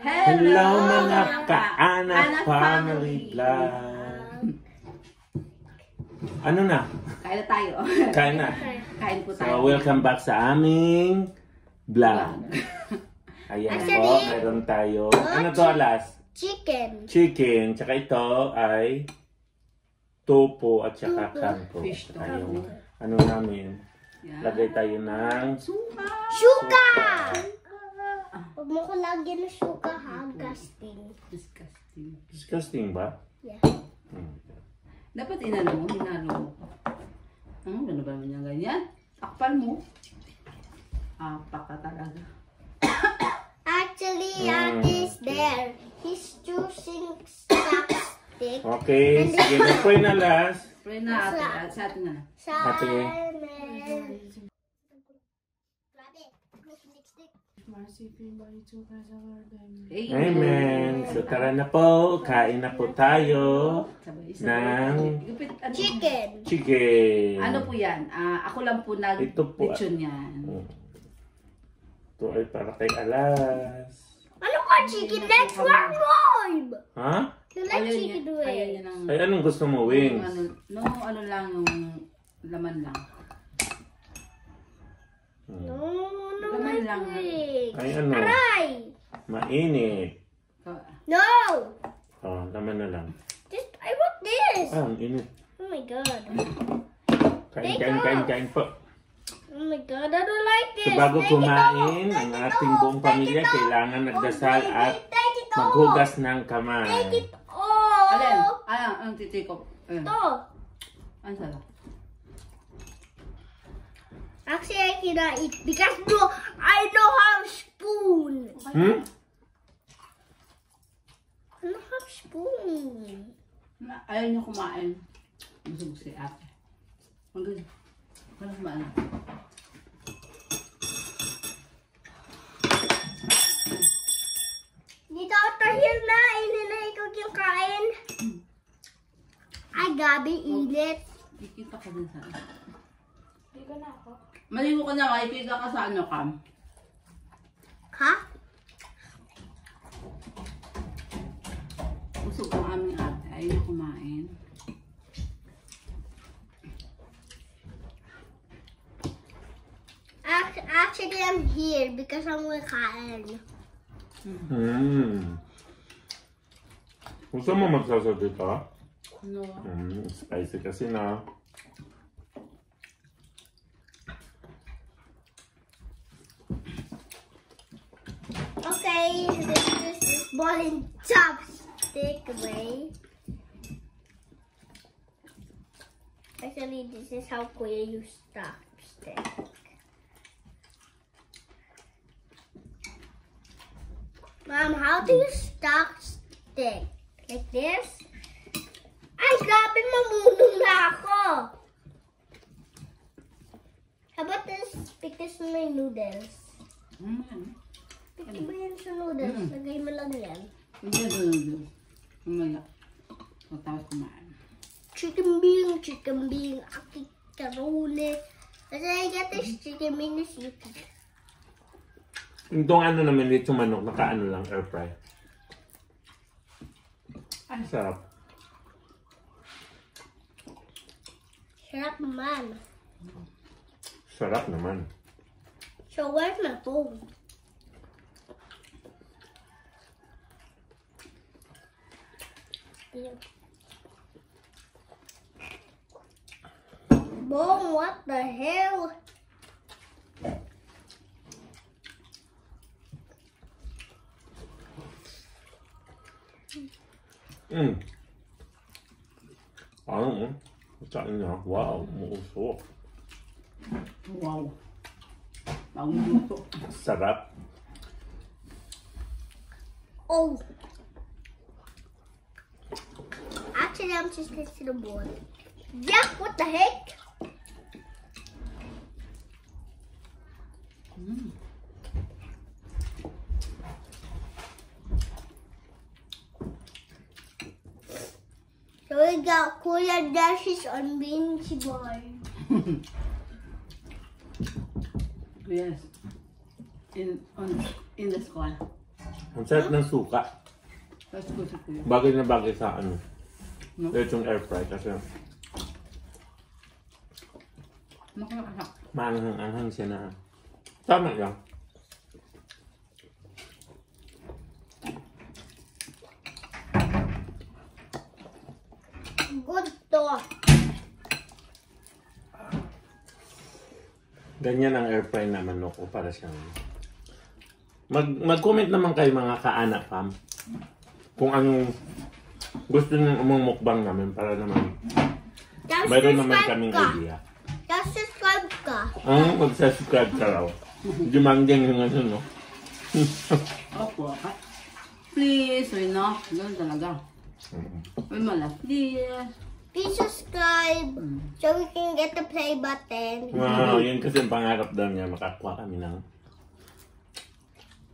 Hello mga ka-anak family vlog. Ano na? Kain na tayo. Kain na. Kain po tayo. So welcome back sa aming vlog. Ayan po, meron tayo. Ano to alas? Chicken. Chicken. Tsaka ito ay tofu at tsaka kanto. Fish Tsaka yung ano namin. Lagay tayo ng Suka! Suka! Huwag mo ko lagyan ng suka ha. Disgusting. Disgusting. Disgusting ba? Yeah. Dapat inano mo, hinalo mo. Ano ba niya ganyan? Takpan mo. Paka talaga. Actually, is there. He's choosing chopstick. Okay, sige na po yung alas. Pray na ate, sa atin na. Ate. Amen. So tara na po, kain na po tayo ng Chicken. chicken. Ano po yan? Ako lang po Ito po, nag-lechon yan. Ito ay para kay alas. Ano ka chicken? That's one warm. Ha? You like chicken Ayaw wings? niya ng... Ay, anong gusto mo, wings? ano lang, yung laman lang. No, Laman lang. wings. Ay, ano? Aray! Mainit. No! Oh, laman na lang. I want this. Ah, ang init. Oh my god. Kain po. Oh my god, I don't like this. So bago kumain, ang ating buong pamilya kailangan nagdasal at maghugas ng kamay. Take it all. Alin? Ang titikop. Ito. Ano sala? Actually, I cannot eat because I know how spoon. Hmm? I know how spoon. Ayaw niyo kumain. Busog si ate. Magaling. Ano kumain? Dito tahil na. Ininay ko yung kain. Ay, gabi, init. Kikita ka din sa Maligo ka na, makikita ka sa ano ka. Ha? Busog ang aming ate. Ayaw niya kumain. Actually, I'm here because I'm with kain. Gusto mo magsasalita? No. Spicy kasi na. Okay, this is ball and chopstick away. Actually, this is how Kuya use chopstick. Mom, how do you chopstick? Like this? Ay, grabe, mamulong na ako. How about this? Pick this in my noodles. Pick mo yan sa noodles. Lagay mo lang yan. Hindi. Mamaya. Tapos kumain. Chicken bean, akikarone. Kasi I got this chicken bean is YouTube. Itong ano naman dito manok, naka-ano lang, air fry. Ay, sarap. Sarap naman. Sarap naman. So where's my phone? Boom, what the hell? Ano? Kain na. Wow, muusok. Wow. Bagong luto. Sarap. Oh. Actually, I'm just tasting the bowl. Yeah, what the heck? So we got Kuya Dashes on Beans Bar. Yes. In the school. Ang sarap ng suka. Tapos ko sa kuya. Bagay na bagay sa ano. No? Itong air fry kasi Makakasak. maanghang-anghang siya na. Tama lang. Good to. Ganyan ang air fry na manok ko para siyang... Mag-comment naman kayo mga kaanak fam. Kung anong gusto nyo umumukbang namin para naman Just mayroon naman subscribe kaming ka. idea. Just subscribe ka. Mag-subscribe ka raw. Jumanggeng yung ano, no? Opo. Please, why not? Ganun talaga. Uy, mala, please. Please subscribe so we can get the play button. Wow, yun kasi ang pangarap daw niya, makakuha kami ng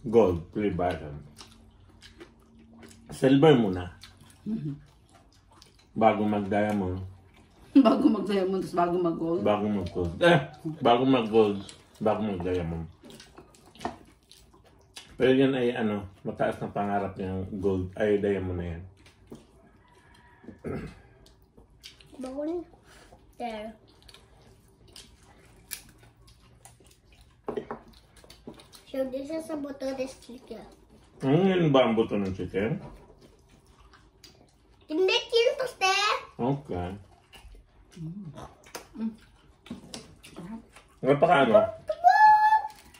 gold play button. Silver muna. Bago mag-diamond. Bago mag-diamond, tapos bago mag-gold. Bago mag-gold. Bago mag-gold. Bago mag-diamond. Pero yan ay ano, mataas na pangarap niyang gold, ay diamond na yan. Bone there. So this is a buto this chicken. Yan ba ang buto ng chicken? Hindi kintos there. Okay. Napaka ano?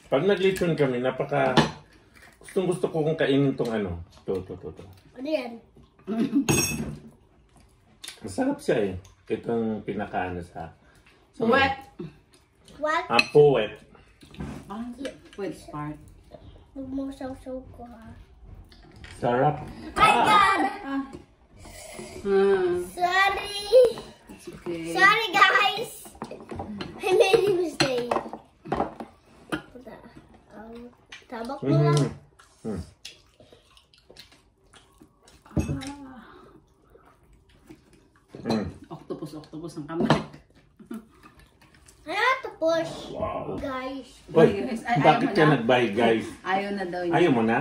Pag nag-lechon kami, napaka... Gustong gusto ko kung kainin tong ano. To. Ano yan? Masarap siya eh. Itong pinakaano sa... Wet. What? Puwet. Ah, wet part. Huwag mo saw-saw ko ha. Sarap. My God! Sorry! It's okay. Sorry guys! I made a mistake. Tabak mo lang. Octopus ang kamay. Ano tapos? Wow. Guys. Uy, Guys, ay- bakit ayaw ka mo na? nag-buy guys? Ayaw na daw Ayaw mo na?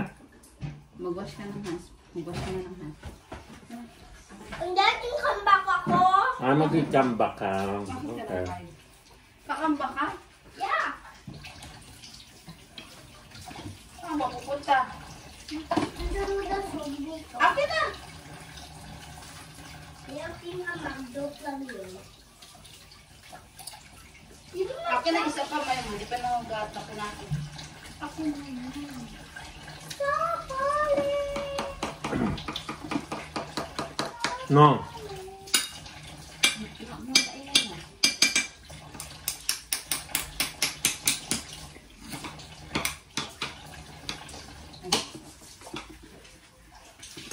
Mag-wash ka ng hands. Mag-wash ka na ng hands. Ang dating comeback ako. Mag-i-comeback ka. Okay. Kakamba ka? Yeah. Saan ba pupunta? Ang dami na zombie ko. Akin na! Yung pinamagdok lang yun. Akin na isa pa may mo. Di pa nangagata ko natin. Ako na yun. Sakali! No.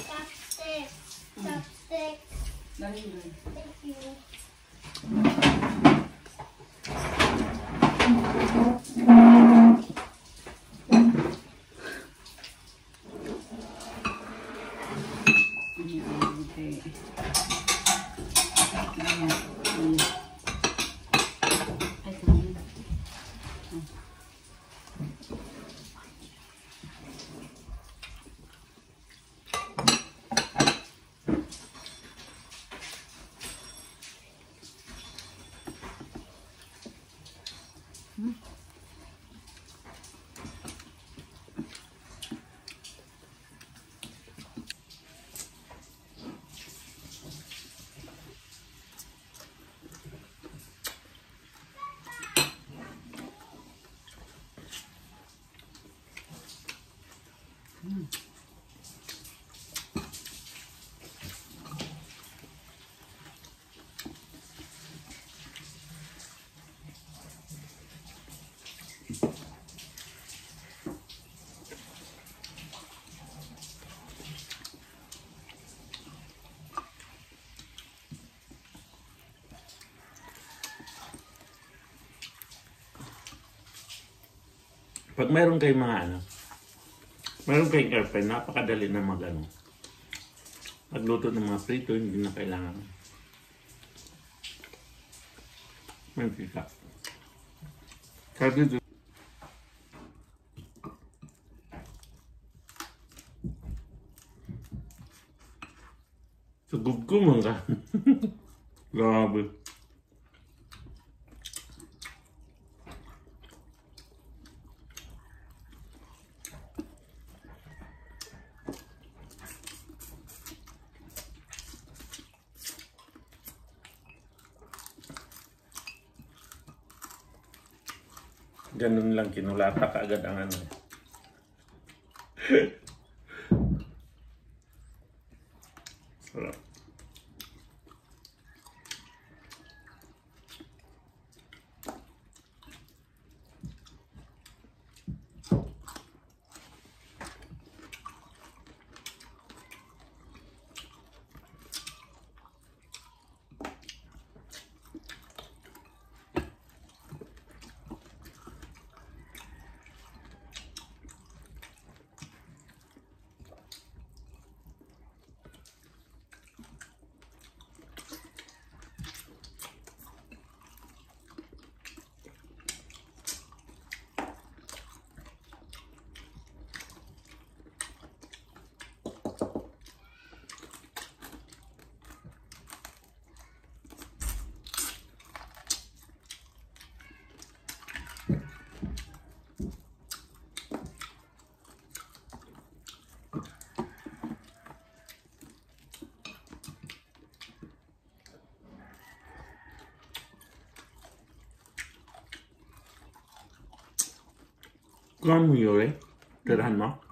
Chopstick. Chopstick. Dali doon. Thank you. Okay. Ay, kami. Pag mayroon kayong mga ano, mayroon kayong air fry, napakadali na magluto ng mga prito, hindi na kailangan mantika. Kaya dito, Sugod ko man ka. Grabe. Ganun lang, kinulata ka agad ang ano. Sarap. Kuha mo yun eh. Tirahan mo.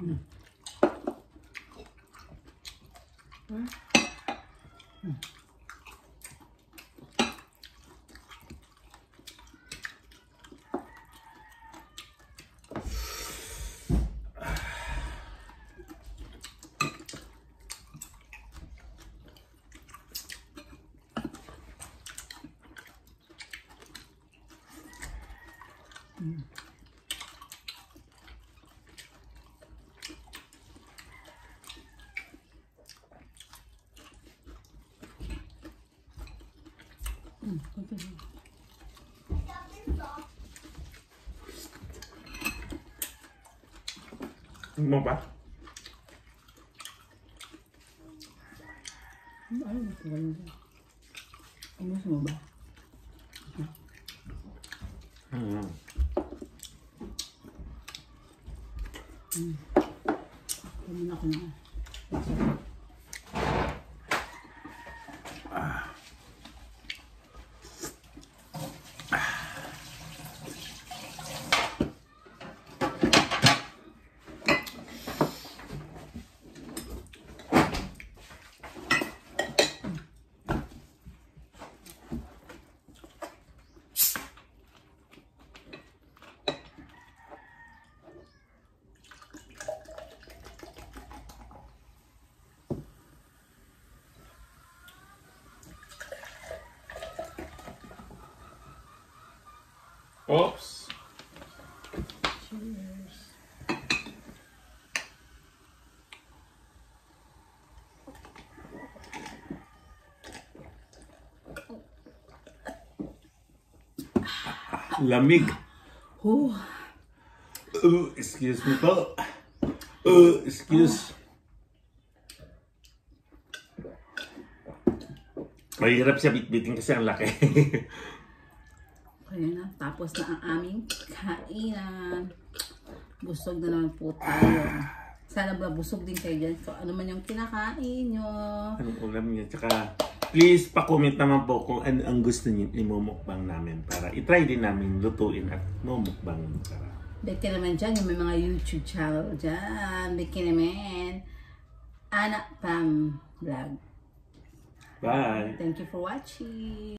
Mo ba? Ano gusto mo ba? Ano gusto mo ba? Kumain ako na. Oops. Cheers. Lamig. Excuse me po. Excuse. Mahirap siya bitbitin kasi ang laki. Kaya na, tapos na ang aming kainan. Busog na naman po tayo. Sana ba busog din kayo dyan. So, ano man yung kinakain nyo. Anong ulam niya? Tsaka, please, pa-comment naman po kung ano ang gusto niyo imumukbang namin para itry din namin lutuin at mumukbang. Beke naman dyan, yung may mga YouTube channel dyan. Beke naman. Anak Pam Vlog. Bye! Thank you for watching.